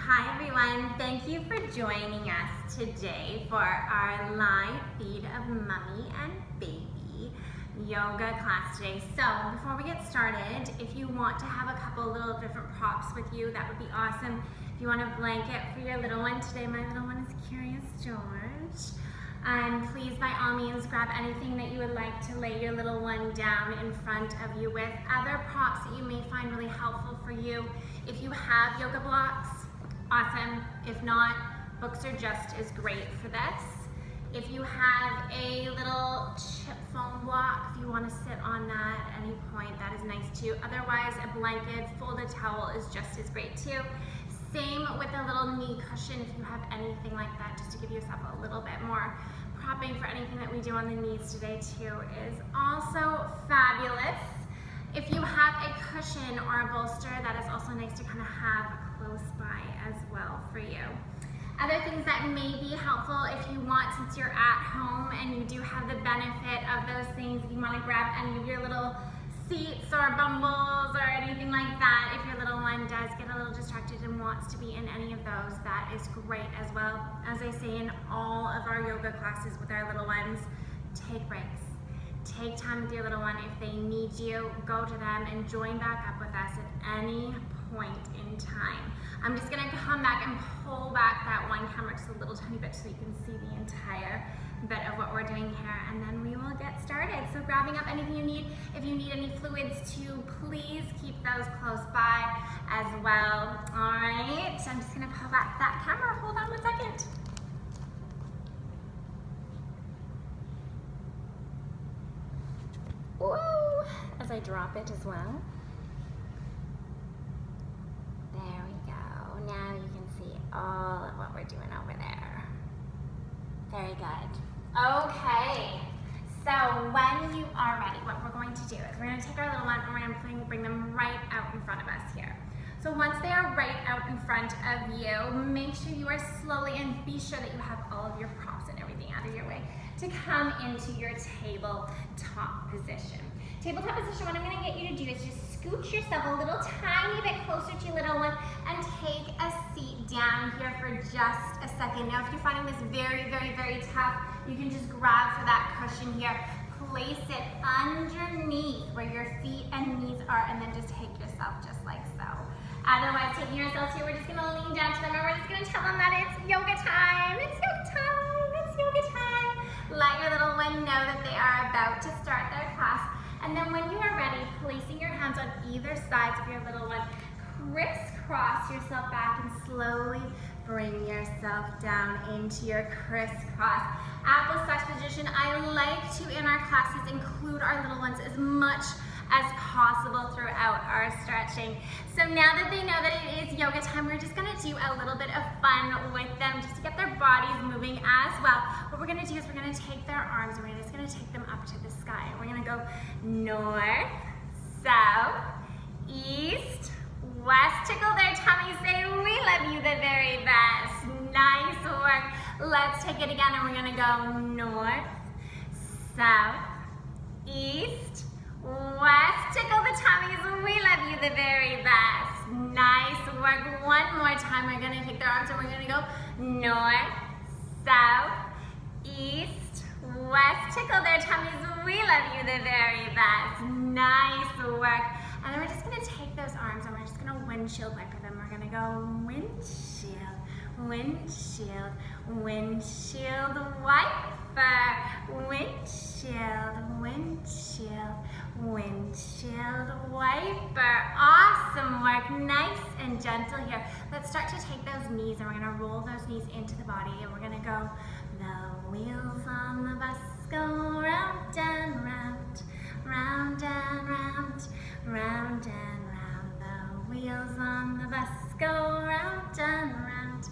Hi everyone, thank you for joining us today for our live feed of Mommy and Baby yoga class today. So before we get started, if you want to have a couple little different props with you, that would be awesome. If you want a blanket for your little one, today my little one is Curious George. Please, by all means, grab anything that you would like to lay your little one down in front of you with. Other props that you may find really helpful for you. If you have yoga blocks, awesome. If not, books are just as great for this. If you have a little chip foam block, if you want to sit on that at any point, that is nice too. Otherwise, a blanket, folded towel is just as great too. Same with a little knee cushion if you have anything like that, just to give yourself a little bit more propping for anything that we do on the knees today too is also fabulous. If you have a cushion or a bolster, that is also nice to kind of have close by as well for you. Other things that may be helpful if you want, since you're at home and you do have the benefit of those things, if you want to grab any of your little seats or bumbles or anything like that, if your little one does get a little distracted and wants to be in any of those, that is great as well. As I say in all of our yoga classes with our little ones, take breaks. Take time with your little one. If they need you, go to them and join back up with us at any point in time. I'm just gonna come back and pull back that one camera just a little tiny bit so you can see the entire bit of what we're doing here, and then we will get started. So grabbing up anything you need. If you need any fluids too, please keep those close by as well. All right, so I'm just gonna pull back that camera. Hold on one second. Whoa, as I drop it as well. There we go. Now you can see all of what we're doing over there. Very good. Okay, so when you are ready, what we're going to do is we're going to take our little one and we're going to bring them right out in front of us here. So once they are right out in front of you, make sure you are slowly, and be sure that you have all of your props and everything out of your way, to come into your tabletop position. Tabletop position, what I'm going to get you to do is just scooch yourself a little tiny bit closer to your little one and take a seat down here for just a second. Now, if you're finding this very, very, very tough, you can just grab for that cushion here, place it underneath where your feet and knees are, and then just take yourself just like so. Otherwise, taking ourselves here, we're just going to lean down to them and we're just going to tell them that it's yoga time. It's yoga time. It's yoga time. Let your little one know that they are about to start their class. And then when you are ready, placing your hands on either sides of your little one, crisscross yourself back and slowly bring yourself down into your crisscross apple slash position. I like to, in our classes, include our little ones as much as possible throughout our stretching. So now that they know that it is yoga time, we're just gonna do a little bit of fun with them just to get their bodies moving as well. What we're gonna do is we're gonna take their arms and we're just gonna take them up to the sky. We're gonna go north, south, east, west. Tickle their tummies, say, we love you the very best. Nice work. Let's take it again and we're gonna go north, south, east, west. Tickle the tummies, we love you the very best. Nice work. One more time, we're gonna take their arms and we're gonna go north, south, east, west. Tickle their tummies, we love you the very best. Nice work. And then we're just gonna take those arms and we're just gonna windshield wiper them. We're gonna go windshield, windshield, windshield wiper, windshield, windshield, windshield wiper. Awesome work, nice and gentle here. Let's start to take those knees and we're gonna roll those knees into the body and we're gonna go, the wheels on the bus go round and round, round and round, round and round. The wheels on the bus go round and round,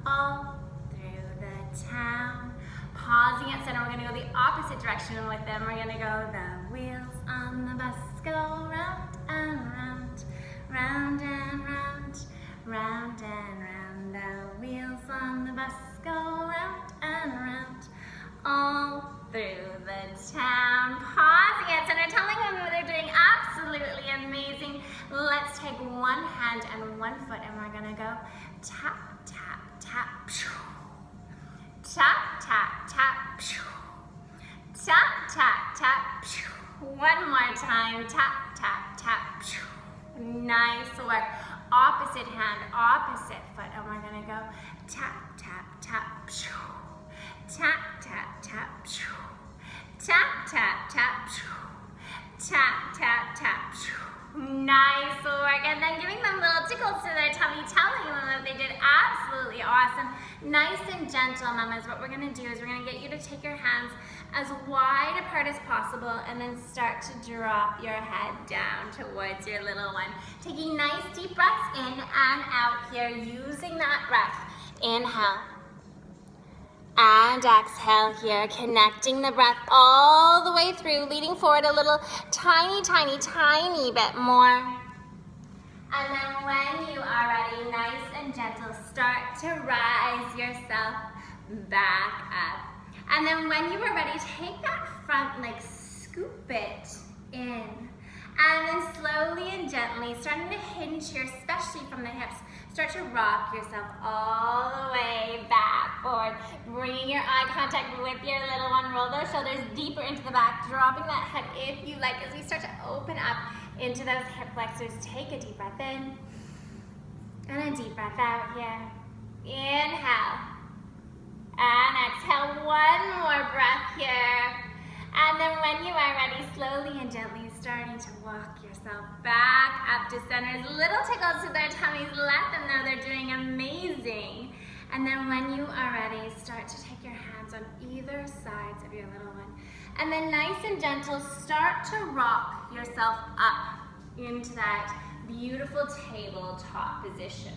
all through the town. Pausing at center, we're gonna go the opposite direction with them. We're gonna go, the wheels on the bus go round and round, round and round, round and round. The wheels on the bus go round and round, all through the town. Pausing at center, telling them that they're doing absolutely amazing. Let's take one hand and one foot and we're gonna go Tap, tap, tap. Tap, tap, tap. Tap, tap, tap. One more time. Tap, tap, tap. Nice work. Opposite hand, opposite foot. And we're gonna go tap, tap, tap. Tap, tap, tap. Tap, tap, tap. Tap, tap, tap. Nice work. And then giving them little tickles to their tummy, telling them that they did absolutely awesome. Nice and gentle, mamas. What we're gonna do is we're gonna get you to take your hands as wide apart as possible and then start to drop your head down towards your little one. Taking nice deep breaths in and out here, using that breath. Inhale. And exhale here, connecting the breath all the way through, leading forward a little tiny, tiny, tiny bit more. And then when you are ready, nice and gentle, start to rise yourself back up. And then when you are ready, take that front leg, scoop it in. And then slowly and gently, starting to hinge here, especially from the hips, start to rock yourself all the way back forward. Bringing your eye contact with your little one. Roll those shoulders deeper into the back, dropping that head if you like as we start to open up into those hip flexors. Take a deep breath in and a deep breath out here. Inhale and exhale. One more breath here. And then when you are ready, slowly and gently starting to walk yourself back up to center. Little tickles to their tummies, let them know they're doing amazing. And then when you are ready, start to take your hands on either sides of your little one. And then nice and gentle, start to rock yourself up into that beautiful tabletop position.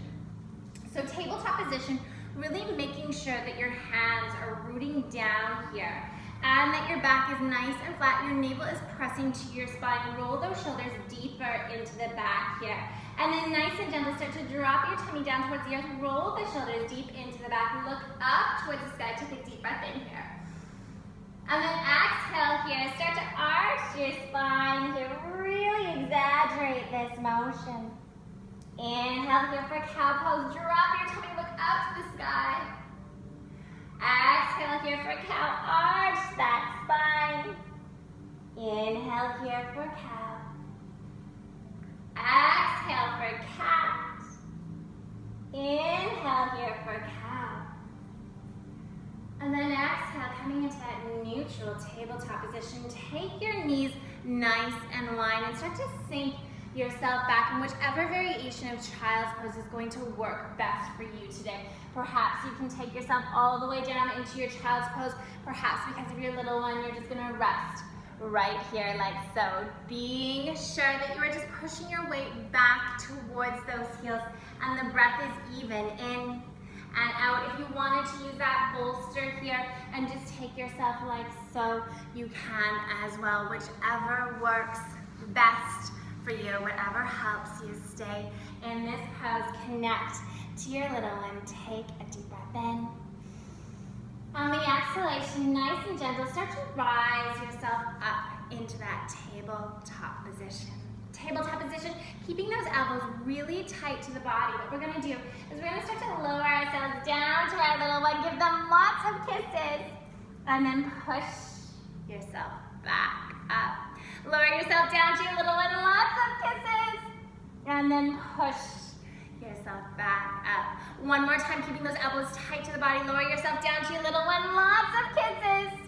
So tabletop position, really making sure that your hands are rooting down here. And that your back is nice and flat, your navel is pressing to your spine. Roll those shoulders deeper into the back here. And then nice and gentle, start to drop your tummy down towards the earth. Roll the shoulders deep into the back. Look up towards the sky. Take a deep breath in here. And then exhale here. Start to arch your spine here. Really exaggerate this motion. Inhale here for cow pose. Drop your tummy, look up to the sky. Exhale here for cow, arch that spine. Inhale here for cow. Exhale for cat. Inhale here for cow. And then exhale, coming into that neutral tabletop position. Take your knees nice and wide and start to sink yourself back in whichever variation of child's pose is going to work best for you today. Perhaps you can take yourself all the way down into your child's pose. Perhaps because of your little one, you're just gonna rest right here like so. Being sure that you are just pushing your weight back towards those heels and the breath is even in and out. If you wanted to use that bolster here and just take yourself like so, you can as well. Whichever works best for you, whatever helps you stay in this pose. Connect to your little one. Take a deep breath in. On the exhalation, nice and gentle, start to rise yourself up into that tabletop position. Tabletop position, keeping those elbows really tight to the body. What we're gonna do is we're gonna start to lower ourselves down to our little one, give them lots of kisses, and then push yourself back up. Lower yourself down to your little one, lots of kisses. And then push yourself back up. One more time, keeping those elbows tight to the body. Lower yourself down to your little one, lots of kisses.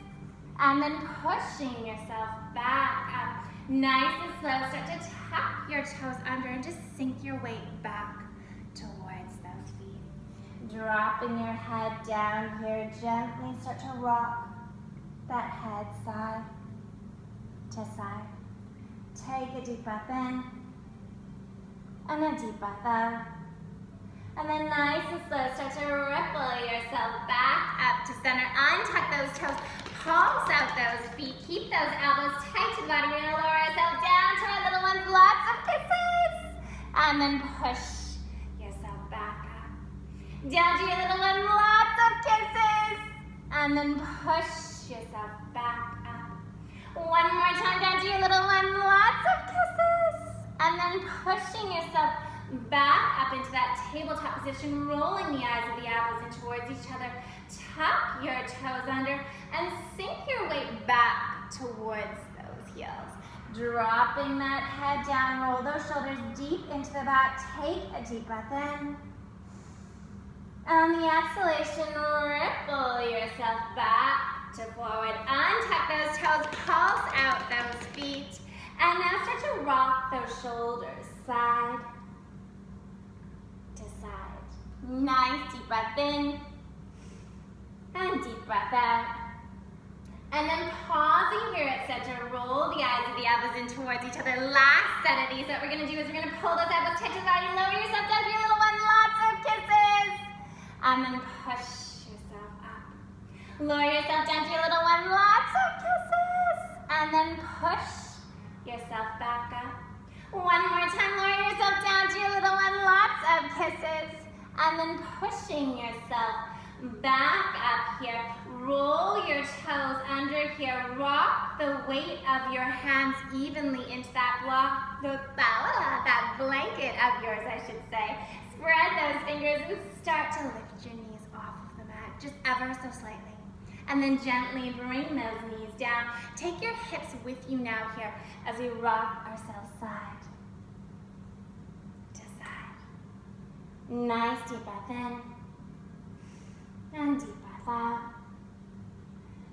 And then pushing yourself back up. Nice and slow, start to tuck your toes under and just sink your weight back towards those feet. Dropping your head down here, gently start to rock that head side to side. Take a deep breath in and a deep breath out. And then nice and slow, start to ripple yourself back up to center. Untuck those toes, pulse out those feet. Keep those elbows tight to the body. We're gonna lower ourselves down to our little ones, lots of kisses. And then push yourself back up. Down to your little one, lots of kisses. And then push yourself back up. One more time, down to your little one, lots of kisses. And then pushing yourself back up into that tabletop position, rolling the eyes of the apples in towards each other. Tuck your toes under and sink your weight back towards those heels. Dropping that head down, roll those shoulders deep into the back. Take a deep breath in. On the exhalation, ripple yourself back to forward. Untuck those toes, pulse out those feet. And now start to rock those shoulders side to side. Nice deep breath in and deep breath out. And then pausing here at center, roll the eyes of the elbows in towards each other. Last set of these. What we're going to do is we're going to pull those elbows tight to the body, lower yourself down to your little one. Lots of kisses. And then push yourself up. Lower yourself down to your little one. Lots of kisses. And then push yourself back up. One more time, lower yourself down to your little one. Lots of kisses. And then pushing yourself back up here. Roll your toes under here. Rock the weight of your hands evenly into that that blanket of yours, I should say. Spread those fingers and start to lift your knees off of the mat, just ever so slightly. And then gently bring those knees down. Take your hips with you now here as we rock ourselves side to side. Nice deep breath in and deep breath out.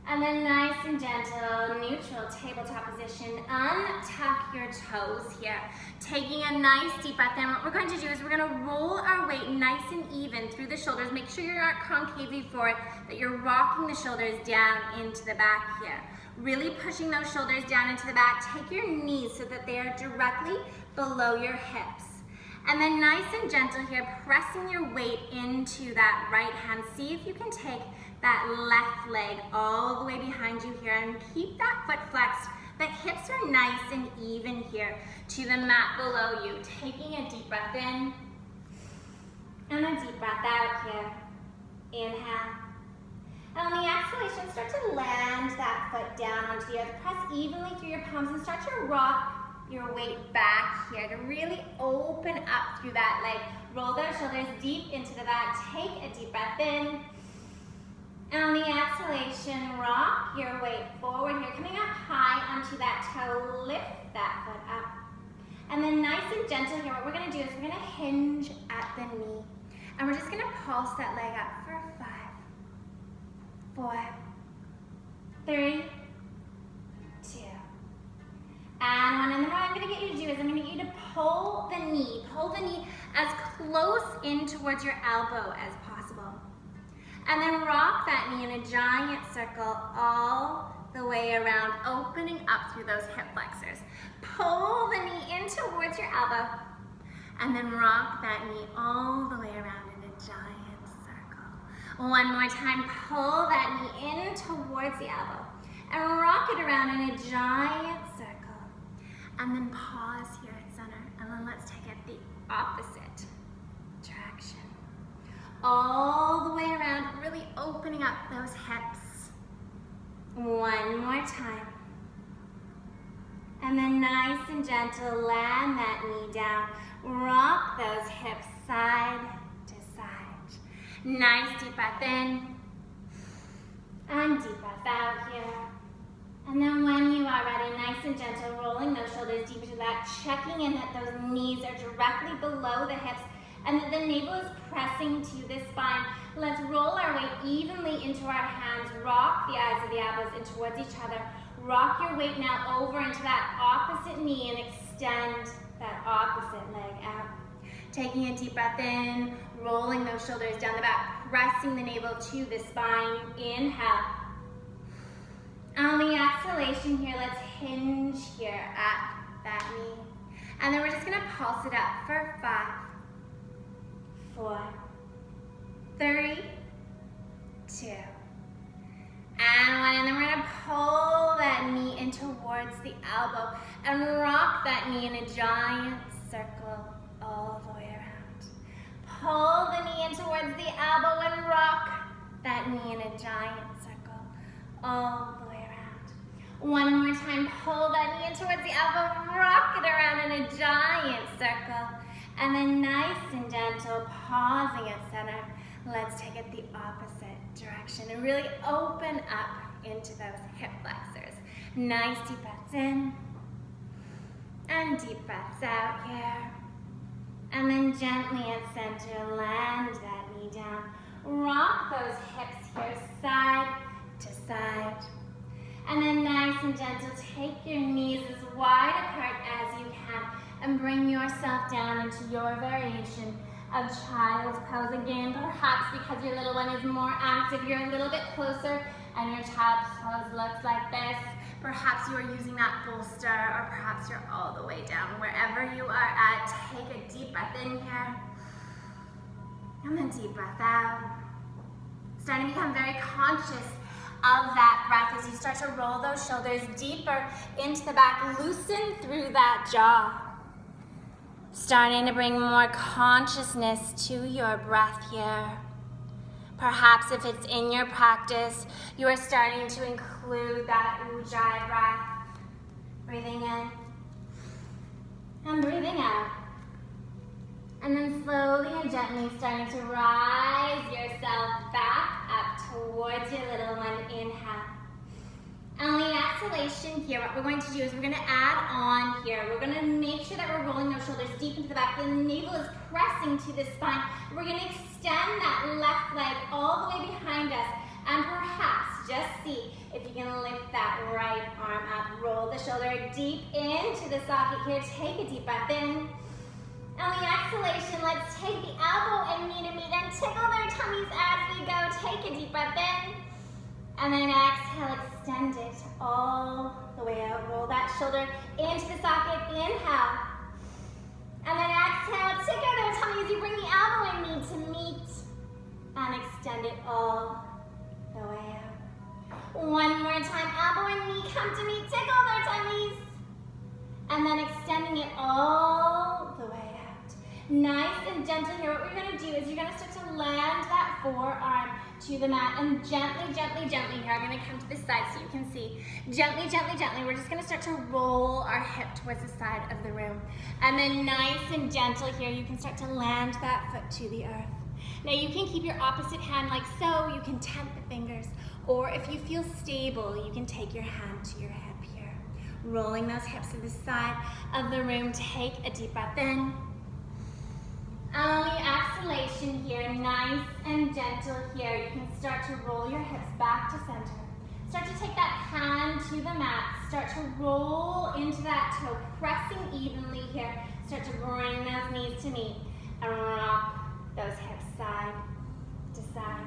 And then nice and gentle, neutral tabletop position. Untuck your toes here. Taking a nice deep breath in. What we're going to do is we're going to roll our weight nice and even through the shoulders. Make sure you're not concavely forward, that you're rocking the shoulders down into the back here. Really pushing those shoulders down into the back. Take your knees so that they are directly below your hips. And then nice and gentle here, pressing your weight into that right hand. See if you can take that left leg all the way behind you here and keep that foot flexed. The hips are nice and even here to the mat below you. Taking a deep breath in and a deep breath out here. Inhale. And on the exhalation, start to land that foot down onto the earth. Press evenly through your palms and start to rock your weight back here to really open up through that leg. Roll those shoulders deep into the back. Take a deep breath in. And on the exhalation, rock your weight forward here, coming up high onto that toe. Lift that foot up. And then nice and gentle here, what we're going to do is we're going to hinge at the knee. And we're just going to pulse that leg up for 5, 4, 3, 2, and 1. And then what I'm going to get you to do is I'm going to get you to pull the knee as close in towards your elbow as possible. And then rock that knee in a giant circle all the way around, opening up through those hip flexors. Pull the knee in towards your elbow, and then rock that knee all the way around in a giant circle. One more time, pull that knee in towards the elbow, and rock it around in a giant circle. And then pause here at center, and then let's take it the opposite direction. All the way around, really opening up those hips. One more time. And then nice and gentle, land that knee down. Rock those hips side to side. Nice deep breath in. And deep breath out here. And then when you are ready, nice and gentle, rolling those shoulders deep into that, checking in that those knees are directly below the hips and that the navel is pressing to the spine. Let's roll our weight evenly into our hands. Rock the eyes of the elbows in towards each other. Rock your weight now over into that opposite knee and extend that opposite leg out. Taking a deep breath in, rolling those shoulders down the back, pressing the navel to the spine. Inhale. On the exhalation here, let's hinge here at that knee. And then we're just gonna pulse it up for 5, 4, 3, 2, and 1. And then we're gonna pull that knee in towards the elbow and rock that knee in a giant circle all the way around. Pull the knee in towards the elbow and rock that knee in a giant circle all the way around. One more time, pull that knee in towards the elbow, rock it around in a giant circle. And then nice and gentle, pausing at center. Let's take it the opposite direction and really open up into those hip flexors. Nice deep breaths in and deep breaths out here. And then gently at center, land that knee down. Rock those hips here side to side. And then nice and gentle, take your knees as wide apart as you can and bring yourself down into your variation of child's pose. Again, perhaps because your little one is more active, you're a little bit closer and your child's pose looks like this. Perhaps you are using that bolster, or perhaps you're all the way down. Wherever you are at, take a deep breath in here. And then deep breath out. Starting to become very conscious of that breath as you start to roll those shoulders deeper into the back. Loosen through that jaw. Starting to bring more consciousness to your breath here. Perhaps if it's in your practice, you are starting to include that ujjayi breath. Breathing in and breathing out. And then slowly and gently starting to rise yourself back up towards your little one. Inhale. And on the exhalation here, what we're going to do is we're going to add on here. We're going to make sure that we're rolling those shoulders deep into the back. The navel is pressing to the spine. We're going to extend that left leg all the way behind us. And perhaps just see if you can lift that right arm up. Roll the shoulder deep into the socket here. Take a deep breath in. On the exhalation, let's take the elbow and knee to meet and tickle their tummies as we go. Take a deep breath in. And then exhale, extend it all the way out. Roll that shoulder into the socket. Inhale. And then exhale, tickle their tummy as you bring the elbow and knee to meet. And extend it all the way out. One more time, elbow and knee come to meet, tickle their tummies. And then extending it all the way out. Nice and gentle here. What we're going to do is you're going to start to land that forearm to the mat and gently, gently, gently here. I'm going to come to this side so you can see. Gently, gently, gently. We're just going to start to roll our hip towards the side of the room. And then nice and gentle here, you can start to land that foot to the earth. Now you can keep your opposite hand like so. You can tent the fingers. Or if you feel stable, you can take your hand to your hip here. Rolling those hips to the side of the room. Take a deep breath in. On the exhalation here, nice and gentle here, you can start to roll your hips back to center. Start to take that hand to the mat. Start to roll into that toe, pressing evenly here. Start to bring those knees to meet and rock those hips side to side.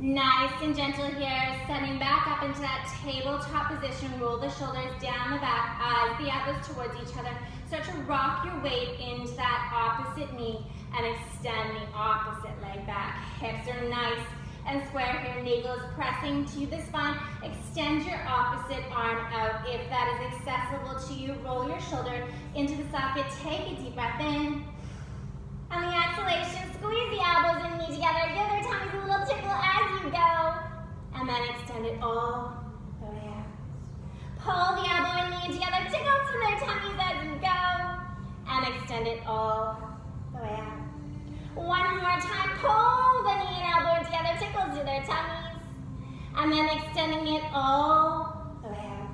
Nice and gentle here, setting back up into that tabletop position. Roll the shoulders down the back, eyes the elbows towards each other. Start to rock your weight into that opposite knee and extend the opposite leg back. Hips are nice and square here. Navel is pressing to the spine. Extend your opposite arm out if that is accessible to you. Roll your shoulder into the socket. Take a deep breath in. On the exhalation, squeeze the elbows and knee together. Give their tummies a little tickle as you go. And then extend it all the way out. Pull the elbow and knee together. Tickle to their tummies as you go. And extend it all the way out. One more time. Pull the knee and elbow together. Tickle to their tummies. And then extending it all the way out.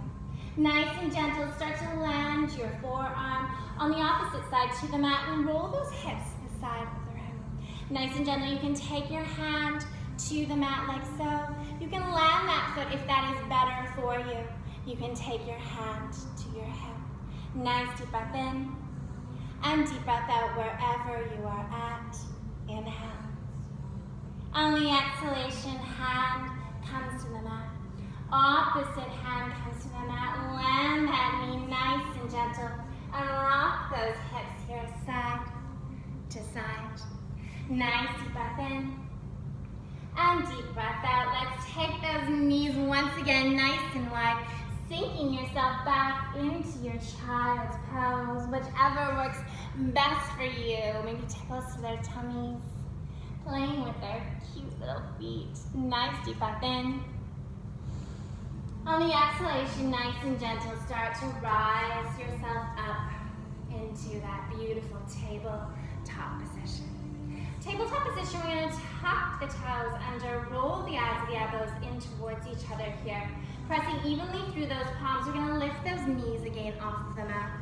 Nice and gentle. Start to land your forearm on the opposite side to the mat and roll those hips to the side of the room. Nice and gentle, you can take your hand to the mat like so. You can land that foot if that is better for you. You can take your hand to your hip. Nice deep breath in and deep breath out wherever you are at. Inhale. On the exhalation, hand comes to the mat. Opposite hand comes to the mat. Land that knee nice and gentle. And rock those hips here side to side. Nice deep breath in and deep breath out. Let's take those knees once again nice and wide, sinking yourself back into your child's pose, whichever works best for you. Maybe tickles to their tummies, playing with their cute little feet. Nice deep breath in. On the exhalation, nice and gentle, start to rise yourself up into into that beautiful tabletop position. Tabletop position, we're going to tuck the toes under, roll the eyes of the elbows in towards each other here. Pressing evenly through those palms, we're going to lift those knees again off the mat.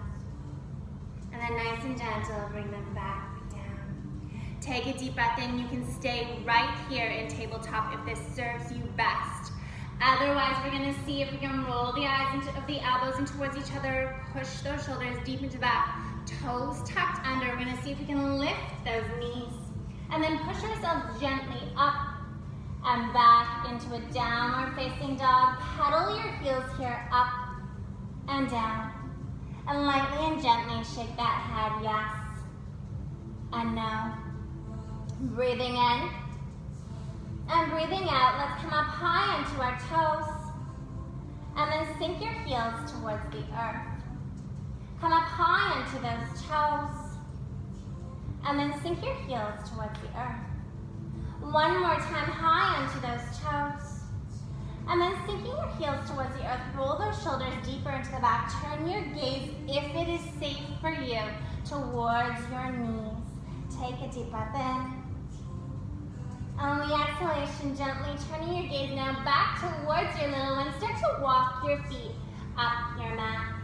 And then nice and gentle, bring them back down. Take a deep breath in. You can stay right here in tabletop if this serves you best. Otherwise, we're going to see if we can roll the eyes of the elbows in towards each other, push those shoulders deep into that. Toes tucked under. We're going to see if we can lift those knees. And then push ourselves gently up and back into a downward facing dog. Pedal your heels here up and down. And lightly and gently shake that head, yes and no. Breathing in and breathing out. Let's come up high onto our toes. And then sink your heels towards the earth. Come up high onto those toes. And then sink your heels towards the earth. One more time, high onto those toes. And then sinking your heels towards the earth, roll those shoulders deeper into the back. Turn your gaze, if it is safe for you, towards your knees. Take a deep breath in. On the exhalation, gently turning your gaze now back towards your little one. Start to walk your feet up your mat.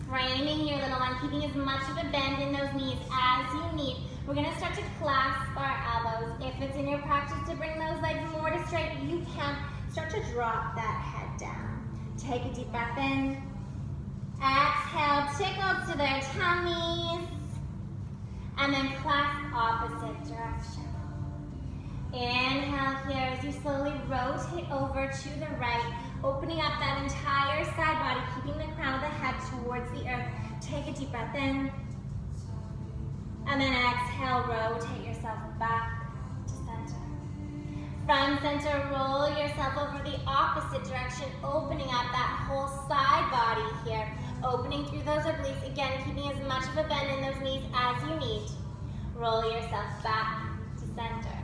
Framing your little one, keeping as much of a bend in those knees as you need. We're going to start to clasp our elbows. If it's in your practice to bring those legs more to straight, you can start to drop that head down. Take a deep breath in. Exhale, tickle to their tummies. And then clasp opposite direction. Inhale here as you slowly rotate over to the right, opening up that entire side body, keeping the crown of the head towards the earth. Take a deep breath in. And then exhale, rotate yourself back to center. From center, roll yourself over the opposite direction, opening up that whole side body here. Opening through those obliques, again, keeping as much of a bend in those knees as you need. Roll yourself back to center.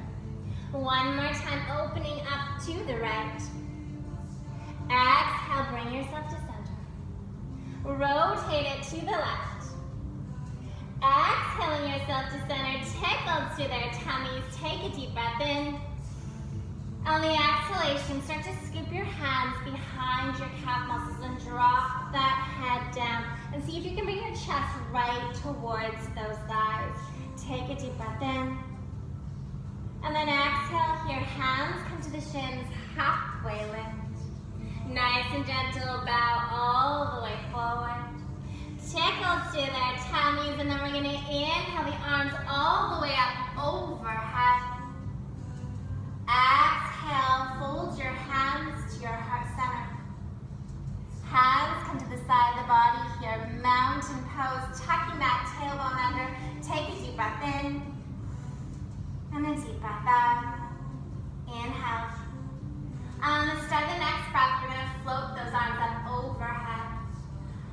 One more time, opening up to the right. Exhale, bring yourself to center. Rotate it to the left. Exhaling yourself to center, tickle to their tummies. Take a deep breath in. On the exhalation, start to scoop your hands behind your calf muscles and drop that head down. And see if you can bring your chest right towards those thighs. Take a deep breath in. And then exhale here, hands come to the shins, halfway lift. Nice and gentle, bow all the way forward. Tickle to their tummies, and then we're going to inhale the arms all the way up overhead. Exhale, fold your hands to your heart center. Hands come to the side of the body here, mountain pose, tucking that tailbone under. Take a deep breath in. And a deep breath out. Inhale. On the start of the next breath, we're going to float those arms up overhead.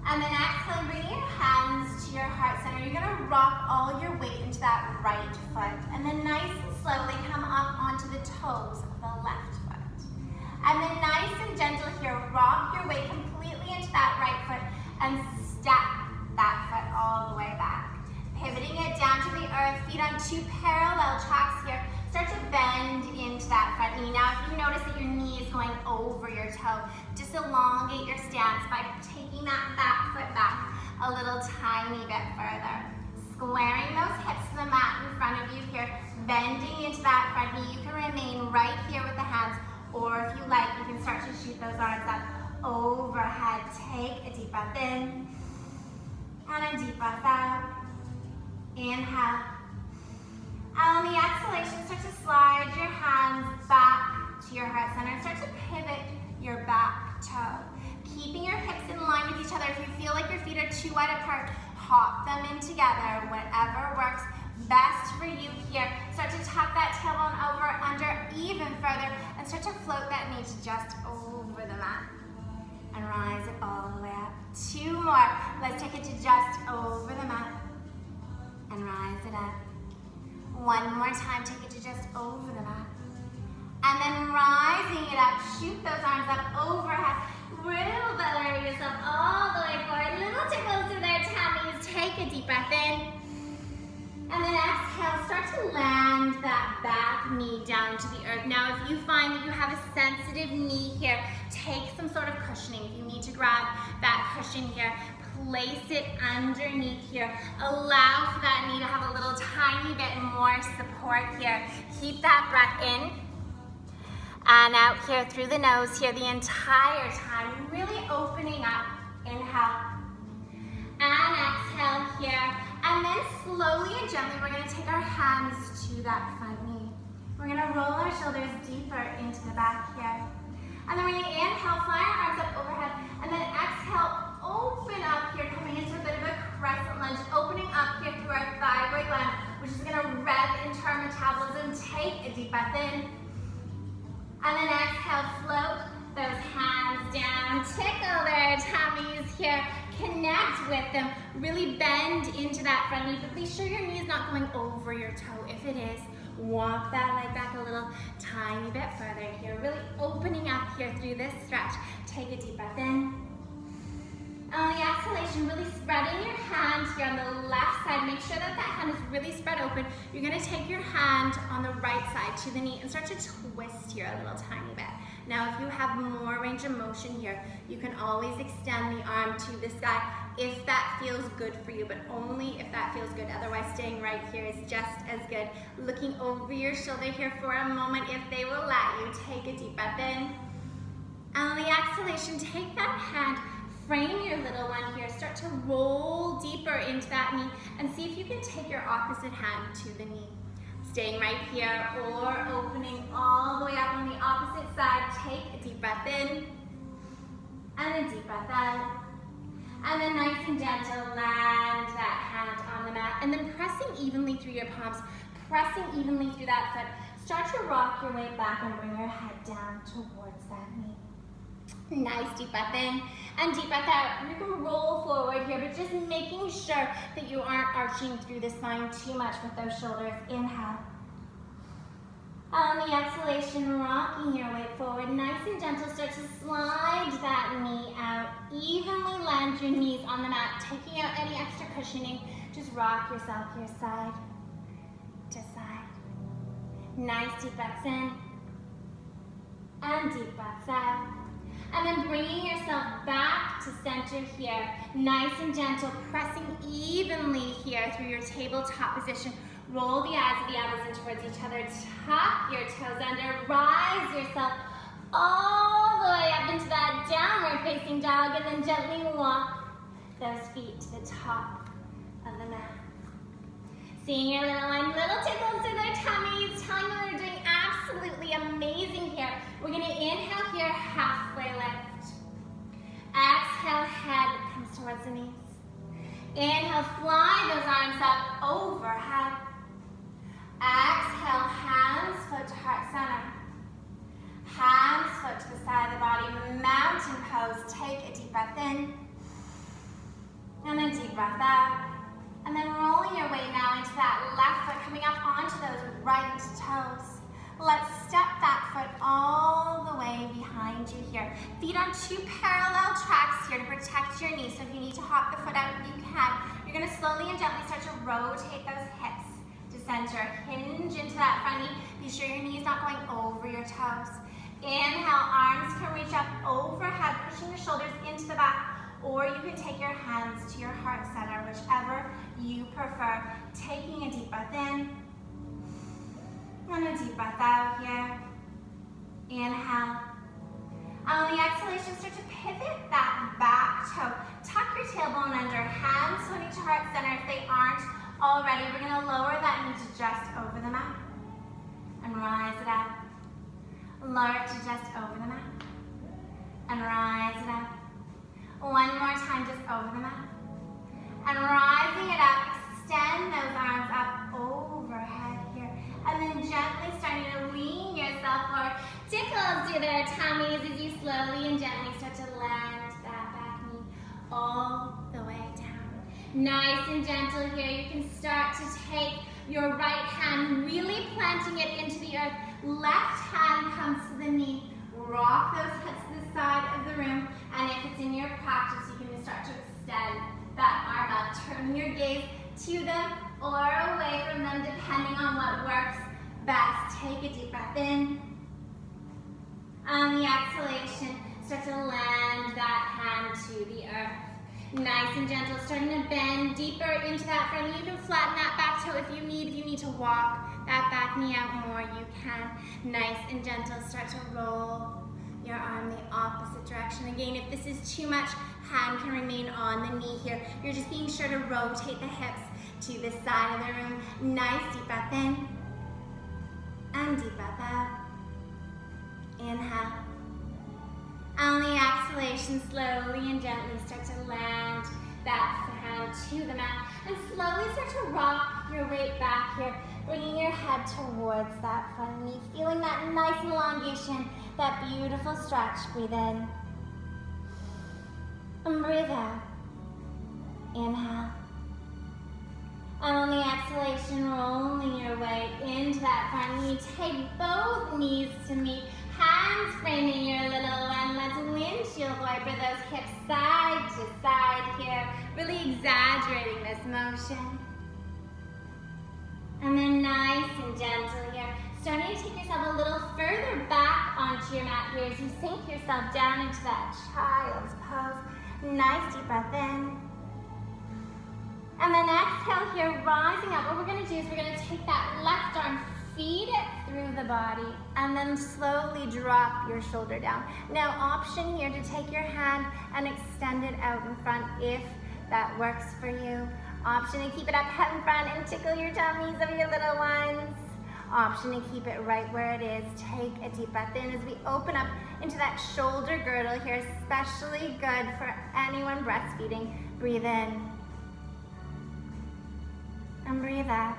And then exhale, bring your hands to your heart center. You're going to rock all your weight into that right foot. And then nice and slowly come up onto the toes of the left foot. And then nice and gentle here, rock your weight completely into that right foot and step that foot all the way back. Pivoting it down to the earth, feet on two parallel tracks here. Start to bend into that front knee. Now, if you notice that your knee is going over your toe, just elongate your stance by taking that back foot back a little tiny bit further. Squaring those hips to the mat in front of you here, bending into that front knee. You can remain right here with the hands, or if you like, you can start to shoot those arms up overhead. Take a deep breath in, and a deep breath out. Inhale. On the exhalation, start to slide your hands back to your heart center and start to pivot your back toe. Keeping your hips in line with each other. If you feel like your feet are too wide apart, hop them in together. Whatever works best for you here. Start to tuck that tailbone over, under, even further, and start to float that knee to just over the mat. And rise it all the way up. Two more. Let's take it to just over the mat. And rise it up. One more time, take it to just over the mat. And then rising it up, shoot those arms up overhead. Little belly yourself all the way forward. Little tickles to their tummies. Take a deep deep breath in. And then exhale, start to land that back knee down to the earth. Now, if you find that you have a sensitive knee here, take some sort of cushioning. If you need to grab that cushion here, place it underneath here. Allow for that knee to have a little tiny bit more support here. Keep that breath in and out here through the nose here the entire time, really opening up. Inhale and exhale here. And then slowly and gently, we're gonna take our hands to that front knee. We're gonna roll our shoulders deeper into the back here. And then we're gonna inhale, fly our arms up overhead, and then exhale, open up here, coming into a bit of a crescent lunge, opening up here through our thyroid gland, which is gonna rev into our metabolism. Take a deep breath in. And then exhale, float those hands down, tickle their tummies here, connect with them, really bend into that front knee, but be sure your knee is not going over your toe. If it is, walk that leg back a little tiny bit further here, really opening up here through this stretch. Take a deep breath in. On the exhalation, really spreading your hand here on the left side. Make sure that that hand is really spread open. You're gonna take your hand on the right side to the knee and start to twist here a little tiny bit. Now, if you have more range of motion here, you can always extend the arm to the sky if that feels good for you, but only if that feels good. Otherwise, staying right here is just as good. Looking over your shoulder here for a moment if they will let you. Take a deep breath in. And on the exhalation, take that hand, frame your little one here, start to roll deeper into that knee, and see if you can take your opposite hand to the knee. Staying right here or opening all the way up on the opposite side. Take a deep breath in and a deep breath out. And then nice and gentle, land that hand on the mat, and then pressing evenly through your palms, pressing evenly through that foot. Start to rock your way back and bring your head down towards that knee. Nice deep breath in and deep breath out. You can roll forward here, but just making sure that you aren't arching through the spine too much with those shoulders. Inhale. On the exhalation, rocking your way forward. Nice and gentle, start to slide that knee out. Evenly land your knees on the mat, taking out any extra cushioning. Just rock yourself here side to side. Nice deep breaths in and deep breaths out. And then bringing yourself back to center here. Nice and gentle, pressing evenly here through your tabletop position. Roll the eyes of the elbows in towards each other. Tuck your toes under. Rise yourself all the way up into that downward facing dog, and then gently walk those feet to the top of the mat. Seeing your little one, little tickles to their tummies, telling them they're doing absolutely amazing here. We're gonna inhale here, halfway lift. Exhale, head comes towards the knees. Inhale, fly those arms up overhead. Exhale, hands, foot to heart center. Hands, foot to the side of the body, mountain pose. Take a deep breath in, and a deep breath out. And then rolling your way now into that left foot, coming up onto those right toes. Let's step that foot all the way behind you here. Feet on two parallel tracks here to protect your knees. So if you need to hop the foot out, you can. You're gonna slowly and gently start to rotate those hips to center. Hinge into that front knee. Be sure your knee is not going over your toes. Inhale, arms can reach up overhead, pushing the shoulders into the back. Or you can take your hands to your heart center, whichever you prefer. Taking a deep breath in and a deep breath out here. Inhale. On the exhalation, start to pivot that back toe. Tuck your tailbone under, hands pointing to heart center. If they aren't already, we're gonna lower that knee to just over the mat and rise it up. Lower it to just over the mat and rise it up. One more time, just over the mat. And rising it up, extend those arms up overhead here. And then gently starting to lean yourself forward. Tickles to their tummies as you slowly and gently start to land that back knee all the way down. Nice and gentle here. You can start to take your right hand, really planting it into the earth. Left hand comes to the knee. Rock those hips to the side of the room. And if it's in your practice, you can start to extend that arm up. Turn your gaze to them or away from them, depending on what works best. Take a deep breath in. On the exhalation, start to land that hand to the earth. Nice and gentle, starting to bend deeper into that front knee. You can flatten that back toe if you need to walk that back knee out more, you can. Nice and gentle, start to roll your arm the opposite direction. Again, if this is too much, hand can remain on the knee here. You're just being sure to rotate the hips to the side of the room. Nice, deep breath in, and deep breath out. Inhale. On the exhalation, slowly and gently start to land that hand to the mat. And slowly start to rock your weight back here, bringing your head towards that front knee. Feeling that nice elongation, that beautiful stretch. Breathe in. And breathe out. Inhale. And on the exhalation, rolling your way into that front knee. Take both knees to meet. Hands framing your little one. Let's windshield wiper those hips side to side here. Really exaggerating this motion. And then nice and gentle here. Starting to take yourself a little further back onto your mat here as you sink yourself down into that child's pose. Nice deep breath in. And then exhale here, rising up. What we're going to do is we're going to take that left arm, feed it through the body, and then slowly drop your shoulder down. Now, option here to take your hand and extend it out in front if that works for you. Option to keep it up in front and tickle your tummies of your little ones. Option to keep it right where it is. Take a deep breath in as we open up into that shoulder girdle here, especially good for anyone breastfeeding. Breathe in. And breathe out.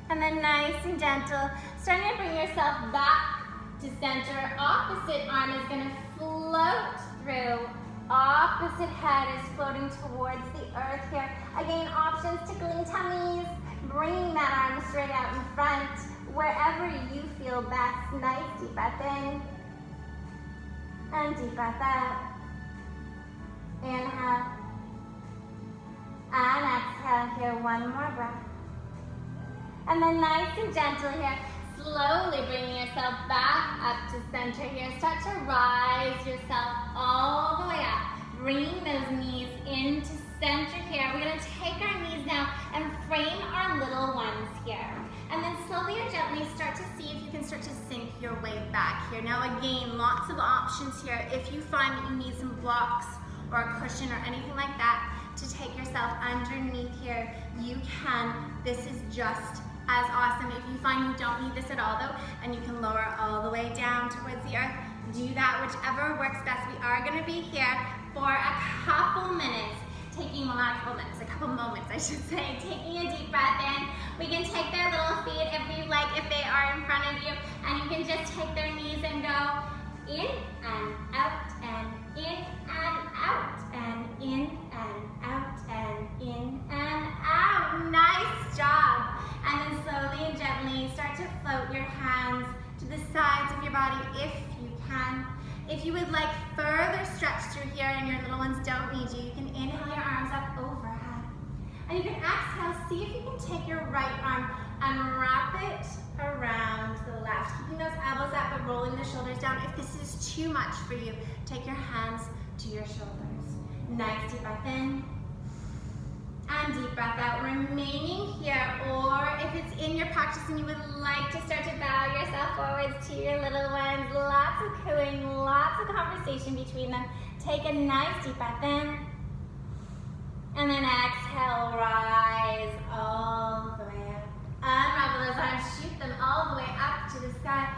And then nice and gentle, starting to bring yourself back to center. Opposite arm is going to float through. Opposite head is floating towards the earth here. Again, options, tickling tummies, bringing that arm straight out in front, wherever you feel best. Nice deep breath in. And deep breath out. Inhale. And exhale here, one more breath. And then nice and gentle here, slowly bringing yourself back up to center here. Start to rise yourself all the way up, bringing those knees into center here. We're going to take our knees now and frame our little ones here. And then slowly or gently start to see if you can start to sink your way back here. Now again, lots of options here. If you find that you need some blocks or a cushion or anything like that to take yourself underneath here, you can. This is just as awesome. If you find you don't need this at all though, and you can lower all the way down towards the earth, do that, whichever works best. We are going to be here for a couple minutes, well, not a couple minutes, a couple moments I should say, taking a deep breath in. We can take their little feet if you like, if they are in front of you, and you can just take their knees and go in and out and in and out and in and out and in and out. Nice job. And then slowly and gently start to float your hands to the sides of your body if you can. If you would like further stretch through here and your little ones don't need you, you can inhale your arms up overhead. And you can exhale, see if you can take your right arm and wrap it around the left. Keeping those elbows up but rolling the shoulders down. If this is too much for you, take your hands to your shoulders. Nice deep breath in. And deep breath out, remaining here, or if it's in your practice and you would like to start to bow yourself forwards to your little ones, lots of cooing, lots of conversation between them. Take a nice deep breath in, and then exhale, rise all the way up. Unravel those arms, shoot them all the way up to the sky.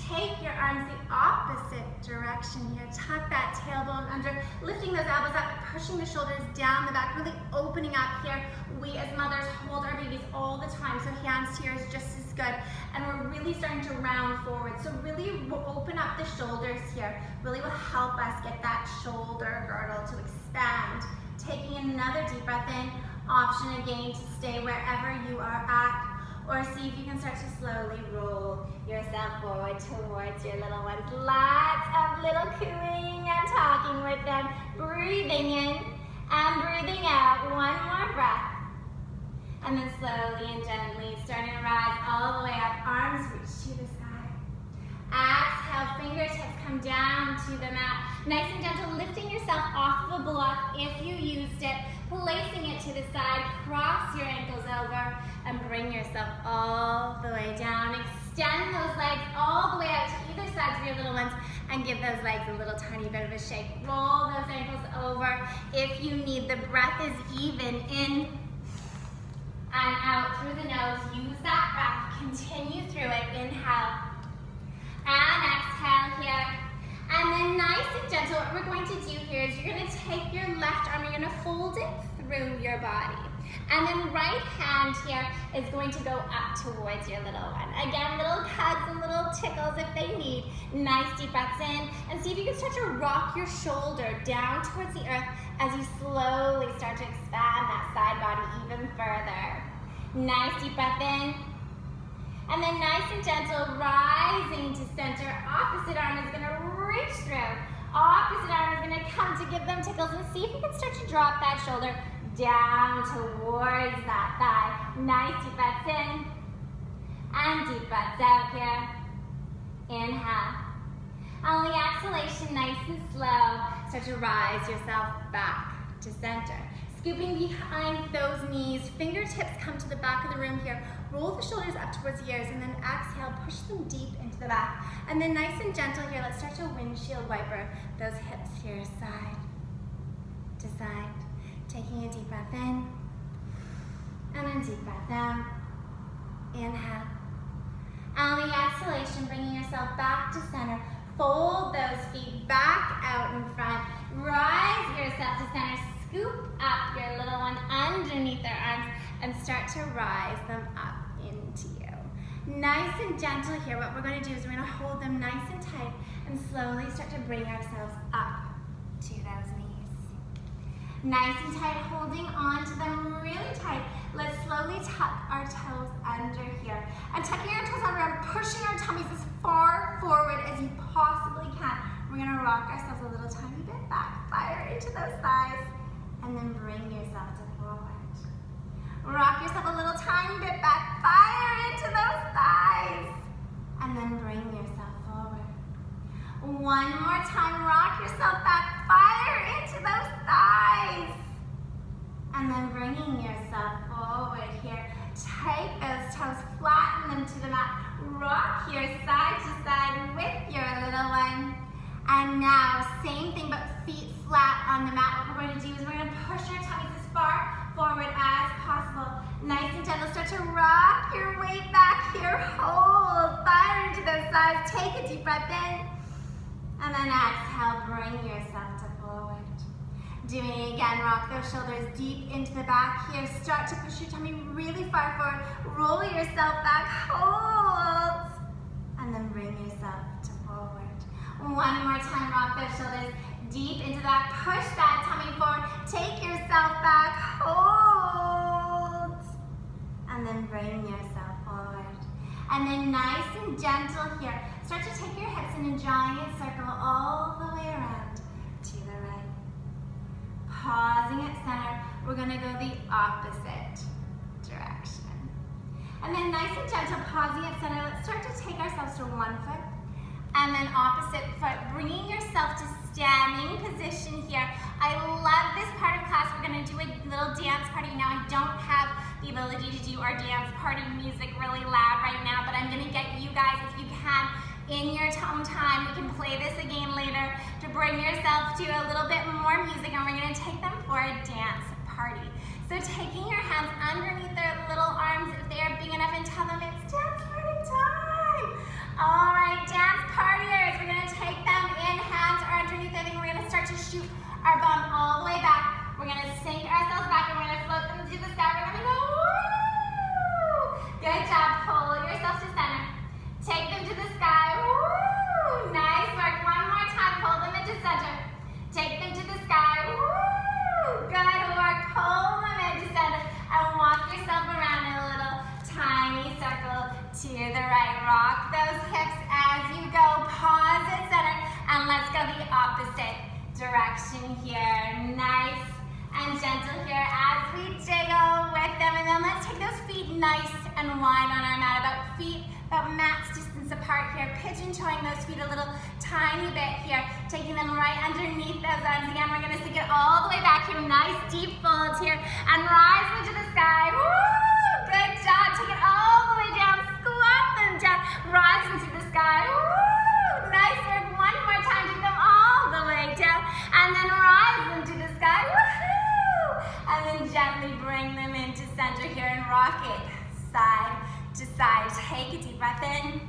Take your arms the opposite direction here. Tuck that tailbone under, lifting those elbows up, pushing the shoulders down the back, really opening up here. We as mothers hold our babies all the time, so hands to ears just as good. And we're really starting to round forward. So really open up the shoulders here. Really will help us get that shoulder girdle to expand. Taking another deep breath in. Option again to stay wherever you are at. Or see if you can start to slowly roll yourself forward towards your little ones. Lots of little cooing and talking with them. Breathing in And breathing out, one more breath. And then slowly and gently starting to rise all the way up, arms reach to the sky. Exhale, fingertips come down to the mat. Nice and gentle, lifting yourself off of a block if you used it, placing it to the side, cross your ankles over, and bring yourself all the way down. Extend those legs all the way out to either side of your little ones, and give those legs a little tiny bit of a shake. Roll those ankles over if you need. The breath is even in and out through the nose. Use that breath. Continue through it. Inhale. And exhale here. And then nice and gentle, what we're going to do here is you're going to take your left arm, you're going to fold it through your body. And then right hand here is going to go up towards your little one. Again, little hugs and little tickles if they need. Nice deep breaths in. And see if you can start to rock your shoulder down towards the earth as you slowly start to expand that side body even further. Nice deep breath in. And then nice and gentle, rising to center. Opposite arm is going to reach through. Opposite arm is going to come to give them tickles. And see if you can start to drop that shoulder down towards that thigh. Nice deep breaths in. And deep breaths out here. Inhale. On the exhalation, nice and slow, start to rise yourself back to center. Scooping behind those knees, fingertips come to the back of the room here. Roll the shoulders up towards the ears and then exhale, push them deep into the back. And then nice and gentle here, let's start to windshield wiper those hips here, side to side. Taking a deep breath in and a deep breath out. Inhale. On the exhalation, bringing yourself back to center. Fold those feet back out in front. Rise yourself to center. Scoop up your little one underneath their arms and start to rise them up into you. Nice and gentle here. What we're going to do is we're going to hold them nice and tight and slowly start to bring ourselves up to those knees. Nice and tight, holding on to them really tight. Let's slowly tuck our toes under here. And tucking our toes under and pushing our tummies as far forward as you possibly can. We're going to rock ourselves a little tiny bit back. Fire into those thighs. And then bring yourself to forward. Rock yourself a little tiny bit back. Fire into those thighs. And then bring yourself forward. One more time. Rock yourself back. Fire into those thighs. And then bringing yourself forward here. Take those toes, flatten them to the mat. Rock here side to side with your little one. And now, same thing, but feet flat on the mat. What we're going to do is we're going to push our tummies as far forward as possible. Nice and gentle. Start to rock your weight back here. Hold. Fire into those thighs. Take a deep breath in. And then exhale. Bring yourself to forward. Doing it again. Rock those shoulders deep into the back here. Start to push your tummy really far forward. Roll yourself back. Hold. And then bring yourself to forward. One more time, rock those shoulders deep into that. Push that tummy forward. Take yourself back. Hold. And then bring yourself forward. And then nice and gentle here. Start to take your hips in a giant circle all the way around to the right. Pausing at center. We're going to go the opposite direction. And then nice and gentle, pausing at center. Let's start to take ourselves to one foot. And then opposite foot, bringing yourself to standing position here. I love this part of class. We're going to do a little dance party now. I don't have the ability to do our dance party music really loud right now, but I'm going to get you guys, if you can, in your own time. We can play this again later to bring yourself to a little bit more music, and we're going to take them for a dance party. So taking your hands underneath their little arms, if they are big enough, and tell them it's dance party time. All right, dance partiers, we're going to take them in, hands are underneath their thing. We're going to start to shoot our bum all the way back. We're going to sink ourselves back and we're going to float them to the sky. We're going to go, woo! Good job, pull yourself to center. Take them to the sky, woo! Nice work, one more time, pull them into center. Take them to the sky, woo! Good work, pull them into center. And walk yourself around in a little tiny circle to the right. Rock those hips as you go. Pause at center and let's go the opposite direction here. Nice and gentle here as we jiggle with them. And then let's take those feet nice and wide on our mat, about mat's distance apart here. Pigeon-toeing those feet a little tiny bit here, taking them right underneath those arms. Again, we're gonna sink it all the way back here. Nice deep fold here, and rise into the sky. Woo! Good job. Take it all the way down. Squat them down. Rise into the sky. Woo! Nice work. One more time. Take them all the way down, and then rise into the sky. Woohoo! And then gently bring them into center here and rock it side to side. Take a deep breath in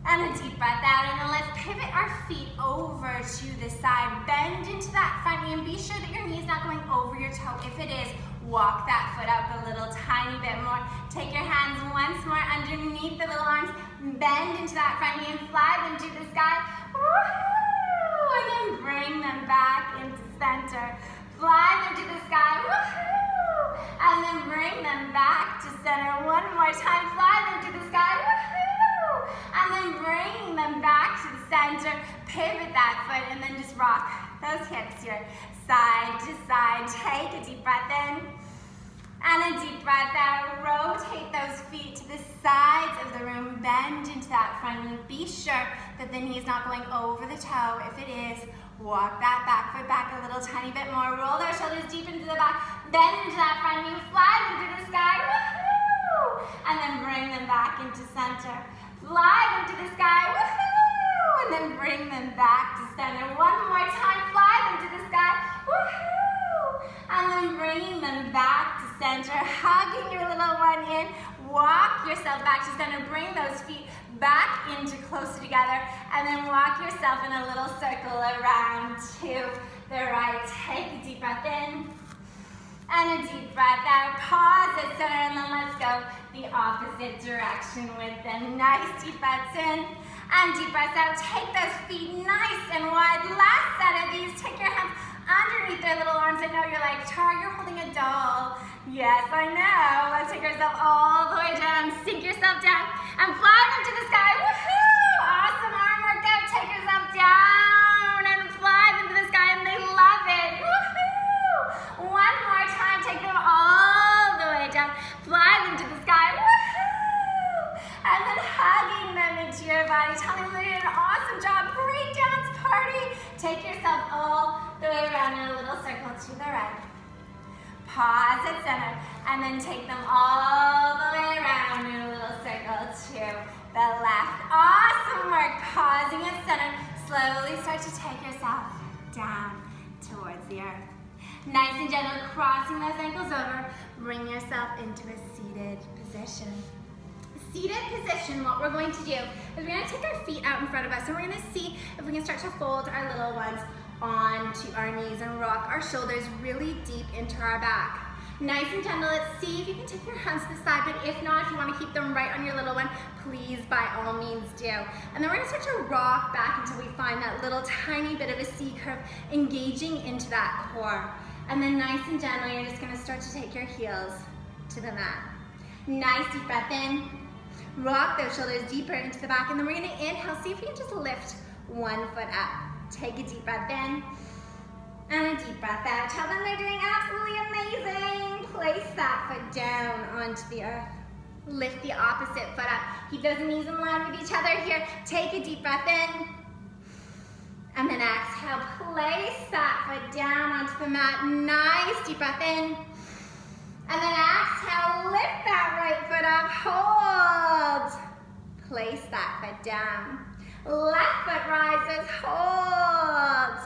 and a deep breath out, and then let's pivot our feet over to the side. Bend into that front knee and be sure that your knee is not going over your toe. If it is, walk that foot up a little tiny bit more. Take your hands once more underneath the little arms. Bend into that front knee and fly them to the sky. Woohoo! And then bring them back into center. Fly them to the sky. Woohoo! And then bring them back to center. One more time. Fly them to the sky. Woohoo! And then bring them back to the center. Pivot that foot and then just rock those hips here. Side to side. Take a deep breath in and a deep breath out. Rotate those feet to the sides of the room. Bend into that front knee. Be sure that the knee is not going over the toe. If it is, walk that back foot back a little tiny bit more. Roll those shoulders deep into the back. Bend into that front knee. Fly them to the sky. Woohoo! And then bring them back into center. Fly them to the sky. Woohoo! And then bring them back to center. One more time. Fly them to the sky. Woohoo! And then bringing them back to center. Hugging your little one in. Walk yourself back to center. Bring those feet back into closer together. And then walk yourself in a little circle around to the right. Take a deep breath in and a deep breath out. Pause at center and then let's go the opposite direction with them. Nice deep breaths in and deep breaths out. Take those feet nice and wide. Last set of these. Take your hands underneath their little arms. I know you're like, Tara, you're holding a doll. Yes, I know. Let's take yourself all the way down. Sink yourself down and fly them to the sky. Woohoo! Awesome arm workout. Take yourself down and fly them to the sky, and they love it. Woohoo! One more time. Take them all the way down. Fly them to the sky. Woohoo! And then hugging them into your body. Telling them they did an awesome job. Great dance party. Take yourself all the way around in a little circle to the right. Pause at center, and then take them all the way around in a little circle to the left. Awesome work. Pausing at center. Slowly start to take yourself down towards the earth. Nice and gentle, crossing those ankles over. Bring yourself into a seated position. Seated position, what we're going to do is we're going to take our feet out in front of us, and we're going to see if we can start to fold our little ones onto our knees and rock our shoulders really deep into our back. Nice and gentle. Let's see if you can take your hands to the side, but if not, if you want to keep them right on your little one, please by all means do. And then we're going to start to rock back until we find that little tiny bit of a C curve, engaging into that core. And then nice and gentle, you're just going to start to take your heels to the mat. Nice deep breath in. Rock those shoulders deeper into the back, and then we're going to inhale. See if we can just lift one foot up. Take a deep breath in and a deep breath out. Tell them they're doing absolutely amazing. Place that foot down onto the earth. Lift the opposite foot up. Keep those knees in line with each other here. Take a deep breath in and then exhale. Place that foot down onto the mat. Nice deep breath in. And then exhale, lift that right foot up, hold. Place that foot down. Left foot rises, hold.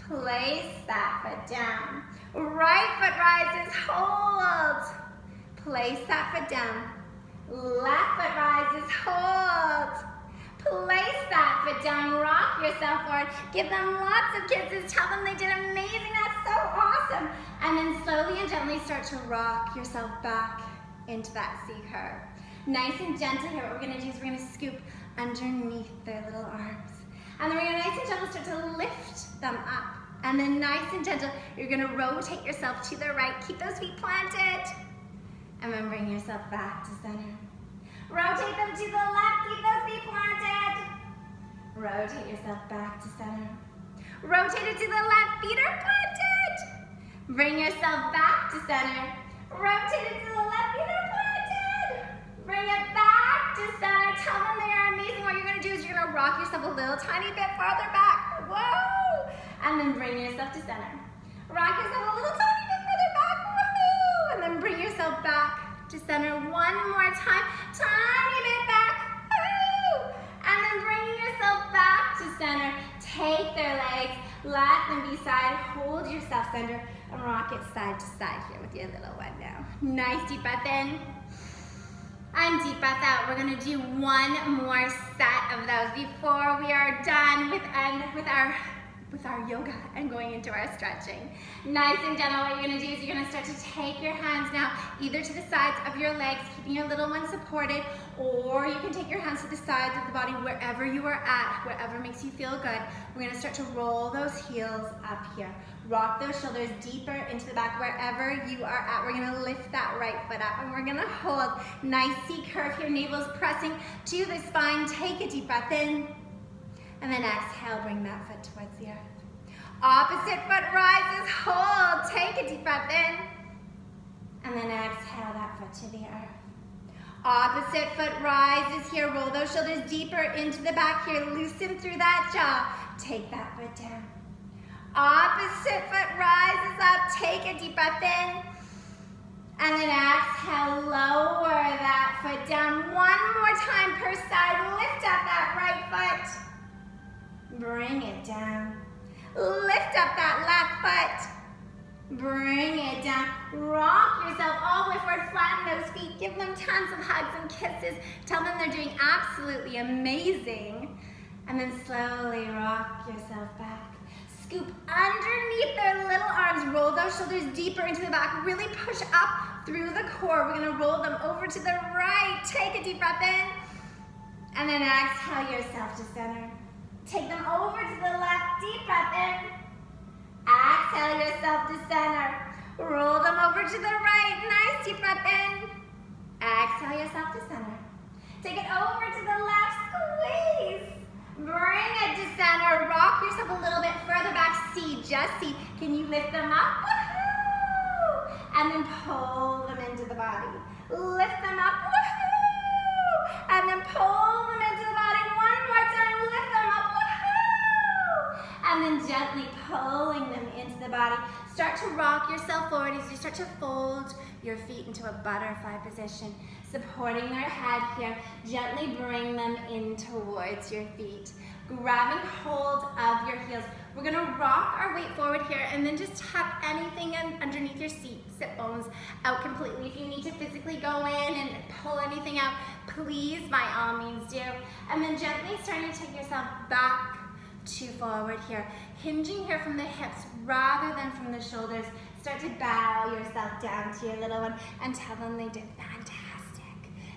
Place that foot down. Right foot rises, hold. Place that foot down. Left foot rises, hold. Place that foot down, rock yourself forward. Give them lots of kisses, tell them they did amazing, that's so awesome. And then slowly and gently start to rock yourself back into that C curve. Nice and gentle here, what we're gonna do is we're gonna scoop underneath their little arms. And then we're gonna nice and gentle start to lift them up. And then nice and gentle, you're gonna rotate yourself to the right. Keep those feet planted. And then bring yourself back to center. Rotate them to the left, keep those feet planted. Rotate yourself back to center. Rotate it to the left, feet are planted. Bring yourself back to center. Rotate it to the left, feet are planted. Bring it back to center. Tell them they are amazing. What you're gonna do is you're gonna rock yourself a little tiny bit farther back. Whoa! And then bring yourself to center. Rock yourself a little tiny bit further back. Woohoo! And then bring yourself back to center one more time. Tiny bit back. Woo! And then bring yourself back to center. Take their legs, let them be side, hold yourself center, and rock it side to side here with your little one now. Nice deep breath in. And deep breath out. We're gonna do one more set of those before we are done with our yoga and going into our stretching. Nice and gentle. What you're gonna do is you're gonna start to take your hands now either to the sides of your legs, keeping your little one supported, or you can take your hands to the sides of the body, wherever you are at, wherever makes you feel good. We're gonna start to roll those heels up here. Rock those shoulders deeper into the back, wherever you are at. We're gonna lift that right foot up and we're gonna hold. Nice C curve here, navel's pressing to the spine. Take a deep breath in, and then exhale, bring that foot towards the earth. Opposite foot rises, hold. Take a deep breath in, and then exhale that foot to the earth. Opposite foot rises here, roll those shoulders deeper into the back here, loosen through that jaw. Take that foot down. Opposite foot rises up, take a deep breath in, and then exhale, lower that foot down. One more time per side, lift up that right foot. Bring it down. Lift up that left foot. Bring it down. Rock yourself all the way forward, flatten those feet. Give them tons of hugs and kisses. Tell them they're doing absolutely amazing. And then slowly rock yourself back. Scoop underneath their little arms. Roll those shoulders deeper into the back. Really push up through the core. We're gonna roll them over to the right. Take a deep breath in. And then exhale yourself to center. Take them over to the left. Deep breath in. Exhale yourself to center. Roll them over to the right. Nice deep breath in. Exhale yourself to center. Take it over to the left. Squeeze. Bring it to center. Rock yourself a little bit further back. See, just see. Can you lift them up? Woohoo! And then pull them into the body. Lift them up. Woohoo! And then pull them into the body. One more time. Lift them up. Woohoo! And then gently pulling them into the body. Start to rock yourself forward as you start to fold your feet into a butterfly position. Supporting their head here, gently bring them in towards your feet. Grabbing hold of your heels. We're gonna rock our weight forward here and then just tuck anything underneath your sit bones out completely. If you need to physically go in and pull anything out, please by all means do. And then gently starting to take yourself back to forward here. Hinging here from the hips rather than from the shoulders. Start to bow yourself down to your little one and tell them they did fantastic.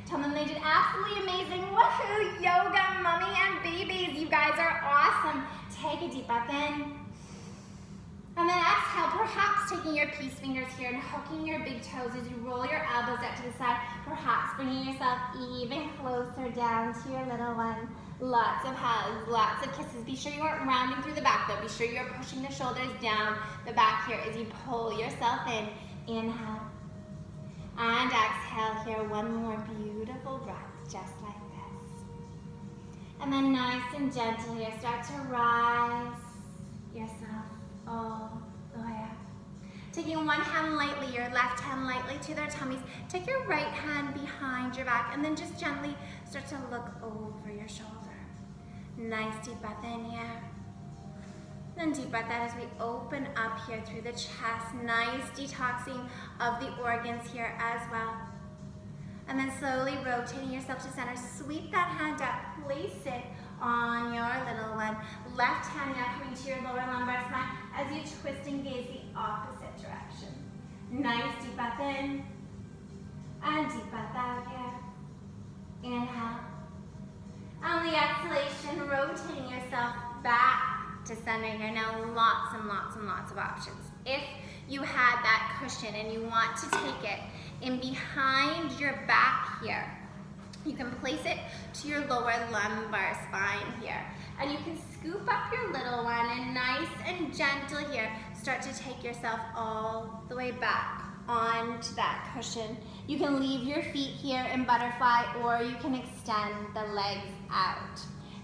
Tell them they did absolutely amazing. Woohoo! Yoga, mommy and babies. You guys are awesome. Take a deep breath in. And then exhale, perhaps taking your peace fingers here and hooking your big toes as you roll your elbows out to the side. Perhaps bringing yourself even closer down to your little one. Lots of hugs, lots of kisses. Be sure you aren't rounding through the back though. Be sure you're pushing the shoulders down the back here as you pull yourself in. Inhale. And exhale here, one more beautiful breath, just like this. And then nice and gentle here, start to rise yourself all the way up. Taking one hand lightly, your left hand lightly to their tummies. Take your right hand behind your back and then just gently start to look over your shoulder. Nice deep breath in here. Then deep breath out as we open up here through the chest. Nice detoxing of the organs here as well. And then slowly rotating yourself to center. Sweep that hand up. Place it on your little one. Left hand now coming to your lower lumbar spine as you twist and gaze the opposite direction. Nice deep breath in. And deep breath out here. Inhale. On the exhalation, rotating yourself back to center here. Now lots and lots and lots of options. If you had that cushion and you want to take it in behind your back here, you can place it to your lower lumbar spine here. And you can scoop up your little one and nice and gentle here. start to take yourself all the way back onto that cushion. You can leave your feet here in butterfly, or you can extend the legs out.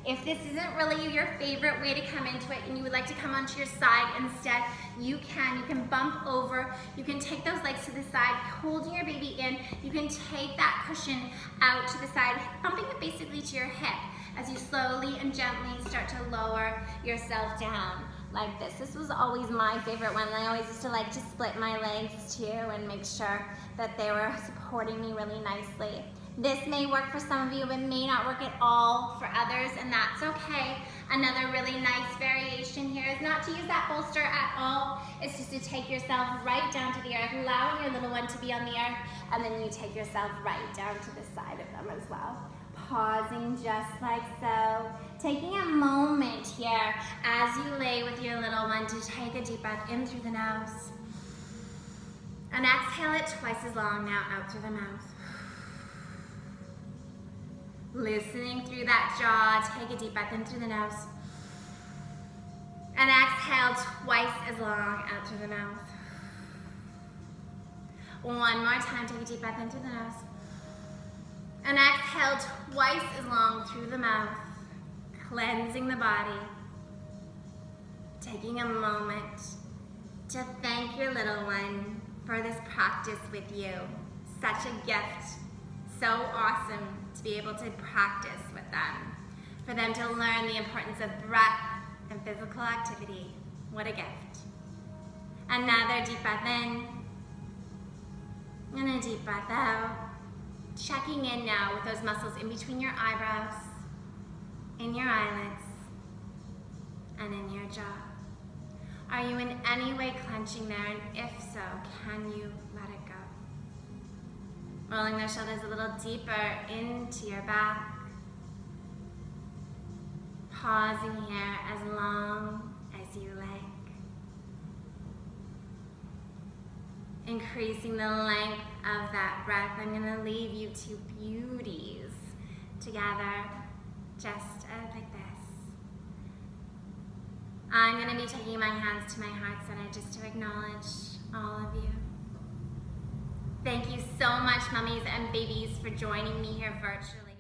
If this isn't really your favorite way to come into it and you would like to come onto your side instead, you can bump over, you can take those legs to the side, holding your baby in, you can take that cushion out to the side, bumping it basically to your hip as you slowly and gently start to lower yourself down like this. This was always my favorite one. I always used to like to split my legs too and make sure that they were supporting me really nicely. This may work for some of you, but may not work at all for others, and that's okay. Another really nice variation here is not to use that bolster at all. It's just to take yourself right down to the earth, allowing your little one to be on the earth, and then you take yourself right down to the side of them as well. Pausing just like so. Taking a moment here as you lay with your little one to take a deep breath in through the nose. And exhale it twice as long now out through the mouth. Listening through that jaw, take a deep breath in through the nose. And exhale twice as long out through the mouth. One more time, take a deep breath in through the nose. And exhale twice as long through the mouth, cleansing the body. Taking a moment to thank your little one for this practice with you. Such a gift, so awesome to be able to practice with them. For them to learn the importance of breath and physical activity. What a gift. Another deep breath in, and a deep breath out. Checking in now with those muscles in between your eyebrows, in your eyelids, and in your jaw. Are you in any way clenching there? And if so, can you let it go? Rolling those shoulders a little deeper into your back. Pausing here as long as you like. Increasing the length of that breath. I'm going to leave you two beauties together, just like this. I'm going to be taking my hands to my heart center just to acknowledge all of you. Thank you so much, mummies and babies, for joining me here virtually.